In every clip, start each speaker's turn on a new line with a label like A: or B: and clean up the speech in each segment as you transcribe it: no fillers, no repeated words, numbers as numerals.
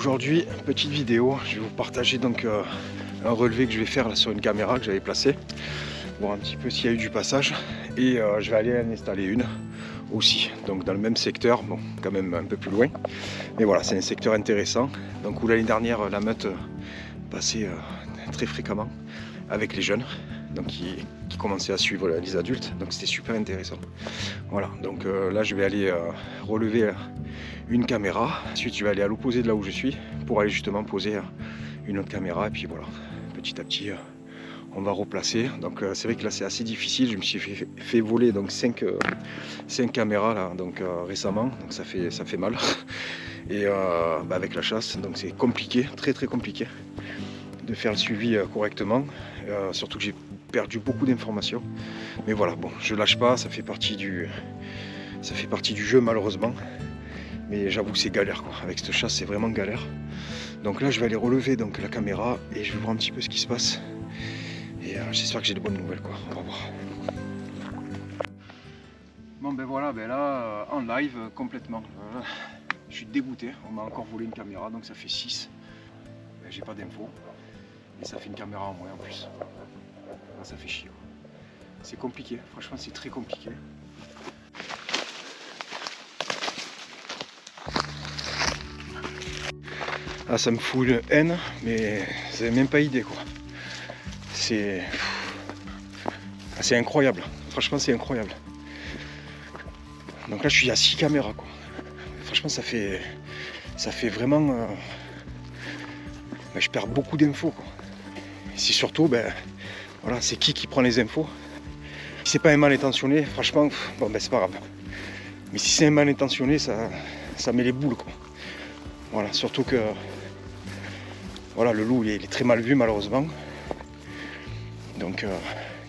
A: Aujourd'hui, petite vidéo, je vais vous partager donc un relevé que je vais faire là, sur une caméra que j'avais placée, voir un petit peu s'il y a eu du passage, et je vais aller en installer une aussi, donc dans le même secteur, bon quand même un peu plus loin, mais voilà, c'est un secteur intéressant, donc où l'année dernière la meute passait très fréquemment avec les jeunes, donc qui commençaient à suivre les adultes, donc c'était super intéressant. Voilà, donc là je vais aller relever une caméra, ensuite je vais aller à l'opposé de là où je suis pour aller justement poser une autre caméra, et puis voilà, petit à petit on va replacer. Donc c'est vrai que là c'est assez difficile, je me suis fait voler donc 5 caméras là, donc récemment, donc ça fait mal, et avec la chasse, donc c'est compliqué, très compliqué de faire le suivi correctement, surtout que j'ai perdu beaucoup d'informations, mais voilà, bon, je lâche pas, ça fait partie du jeu malheureusement, mais j'avoue c'est galère quoi, avec cette chasse c'est vraiment galère. Donc là je vais aller relever donc la caméra et je vais voir un petit peu ce qui se passe, et j'espère que j'ai de bonnes nouvelles quoi, on va voir. Bon ben voilà, ben là en live complètement, je suis dégoûté, on m'a encore volé une caméra, donc ça fait 6, ben, j'ai pas d'infos, et ça fait une caméra en moins en plus, ben, ça fait chier. C'est compliqué, franchement c'est très compliqué. Ah, ça me fout une haine, mais vous n'avez même pas idée quoi. C'est incroyable, franchement c'est incroyable. Donc là je suis à 6 caméras quoi. Franchement ça fait vraiment... je perds beaucoup d'infos quoi. C'est surtout, voilà, c'est qui prend les infos. Si c'est pas un mal intentionné, franchement, bon c'est pas grave. Mais si c'est un mal intentionné, ça met les boules quoi. Voilà, surtout que voilà, le loup il est très mal vu malheureusement. Donc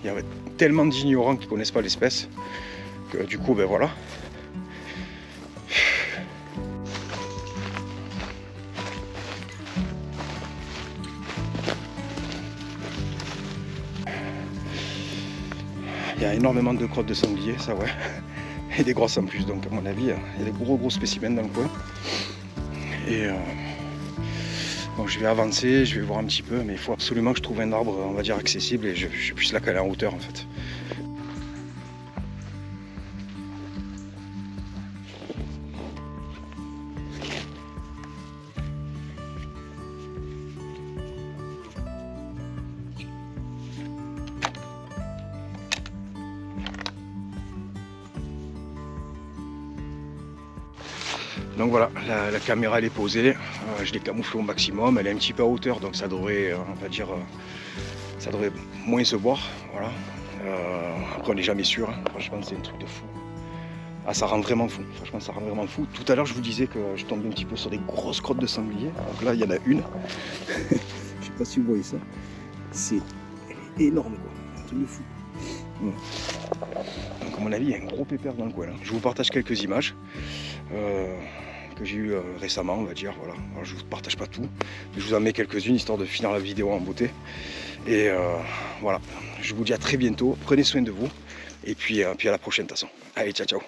A: il y a tellement d'ignorants qui connaissent pas l'espèce que du coup voilà. Il y a énormément de crottes de sanglier, ça ouais, et des grosses en plus, donc à mon avis il y a des gros spécimens dans le coin. Et bon, je vais avancer, je vais voir un petit peu, mais il faut absolument que je trouve un arbre, on va dire, accessible, et je puisse la caler en hauteur en fait. Donc voilà, la caméra elle est posée, je l'ai camouflée au maximum, elle est un petit peu à hauteur, donc ça devrait, on va dire, ça devrait moins se voir, voilà. Après on n'est jamais sûr, hein. Franchement c'est un truc de fou. Ah, ça rend vraiment fou, franchement ça rend vraiment fou. Tout à l'heure je vous disais que je tombais un petit peu sur des grosses crottes de sanglier, donc là il y en a une, je sais pas si vous voyez ça, elle est énorme quoi, un truc de fou. Donc à mon avis il y a un gros pépère dans le coin là. Je vous partage quelques images que j'ai eu récemment, on va dire, voilà. Alors, je vous partage pas tout, mais je vous en mets quelques-unes histoire de finir la vidéo en beauté. Et voilà, je vous dis à très bientôt, prenez soin de vous, et puis à la prochaine de toute façon. Allez, ciao ciao.